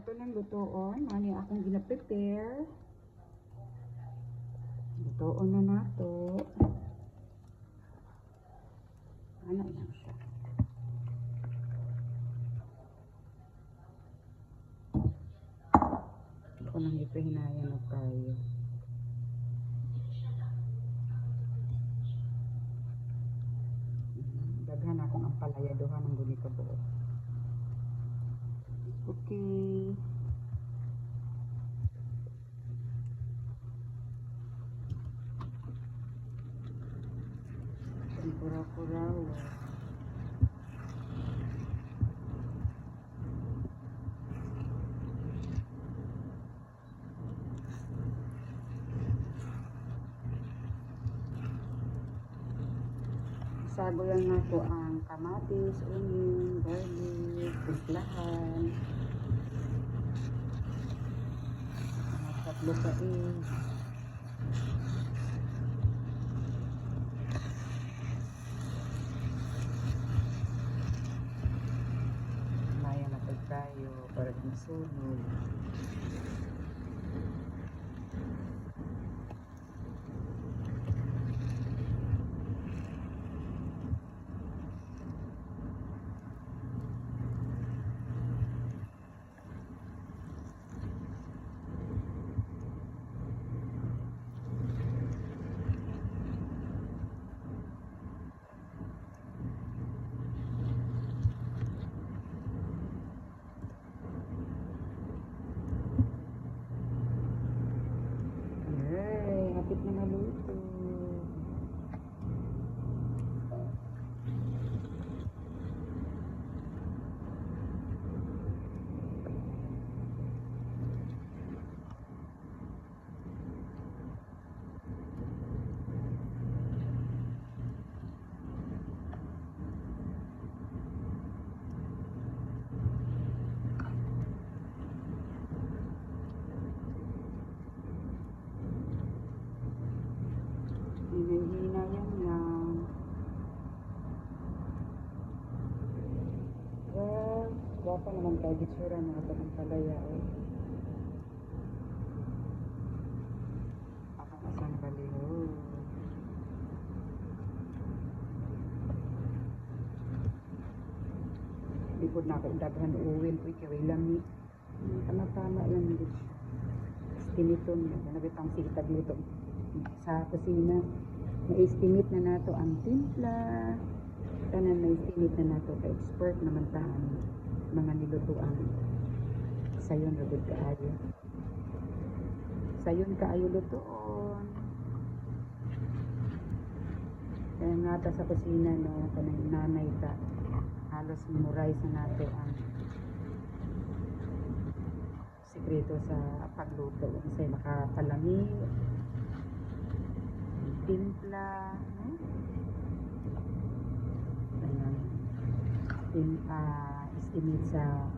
ato lang lutoon. Mani akong gina-prepare. Lutoon na nato. Ano yan siya? Ako nang ipahinayan na tayo. Daghan akong ang palayaduhan ng ganito buo. Okay. Tempura-puraw. Sago lang nato ang kamatis, onion, garlic, timplahan. Tatlo ka eh. Maya na tayo para masunog. Hapit na maluto. Hinahina yan lang. Well, wapa naman tayo gitsura mga itong palaya eh. Ako asang baliho. Lipod na ako daghan uwin ko ikaway lami. Tama-tama lang dito siya. Estimate niya. Nabitang sikitag luto sa kusina. Na-estimate na nato ang timpla. Tanan na-estimate na nato ka-expert naman taan mga nilutuan. Sayon ragod kaayo. Sayon kaayo lutoon. Kaya nga ta sa kusina no, kanang nanay ta. Halos memorize na nato ang sikreto sa pagluto. Kasi makapalami, timpla, ayan, estimate sa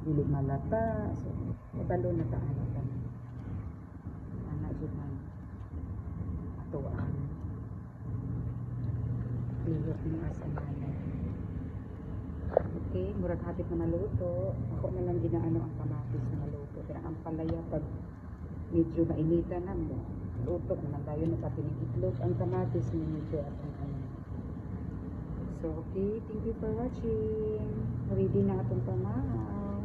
dili malata. So, kabalo na taano ka. Anak dyan ang atuan. Lihot ng asang nanay. Okay, murag hapit na maluto. Ako na lang ginaano ang kamatis na maluto. Kaya ang palaya pag medyo mainitan na mo, luto naman tayo na kapinig itlog. Ang kamatis medyo atong ano. So, okay, thank you for watching. Ready na atong pamahaw.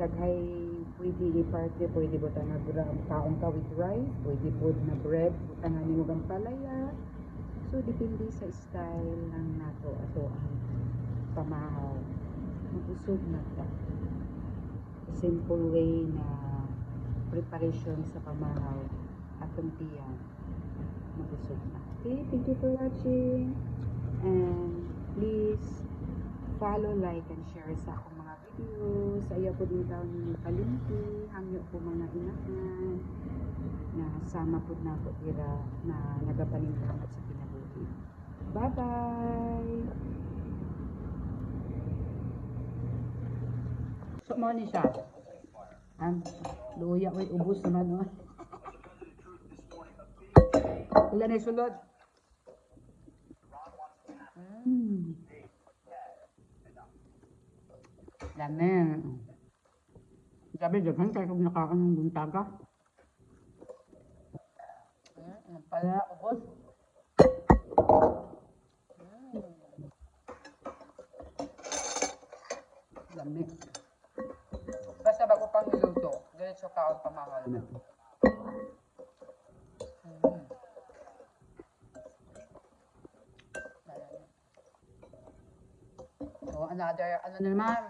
Daghay pwede i-parte, pwede butang na kaong ka with rice, pwede po na bread, butang nga mo ang palaya. So, depende sa style ng nato ato ang pamahaw. Mag-usog na ta. Simple way na preparation sa pamahaw atong tiyan. Mag-usog na. Okay, thank you for watching. And please follow, like, and share sa akong mga videos. Ayaw po din daw ninyo kalimti. Hangyo po mga inahan na sama po na po tira na nagapaningkamot sa kinabuhi. Bye-bye! So, mo ni siya. Luya, wait, ubus naman. Ilan na sulod? Dami. Sabi, daghan kayo kung nakakan ng buntaga. Ang pala ako, boss. Lami. Basta bago pang niluto, diretso kaon pamahal. So, another, ano na naman,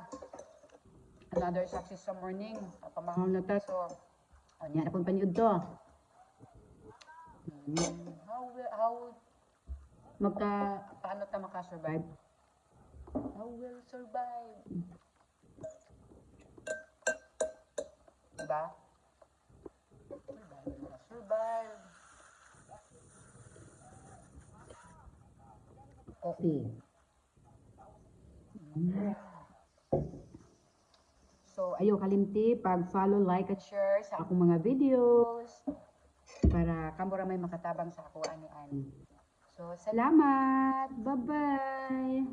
another success sa morning. Pamahal na ta, so, ano yan, akong paniud to. Paano ta makasurvive? How will survive? Diba? Survive. Coffee. So, ayaw kalimti pag-follow, like, at share sa akong mga videos para kamura may makatabang sa ako ani-ani. So, salamat! Bye-bye!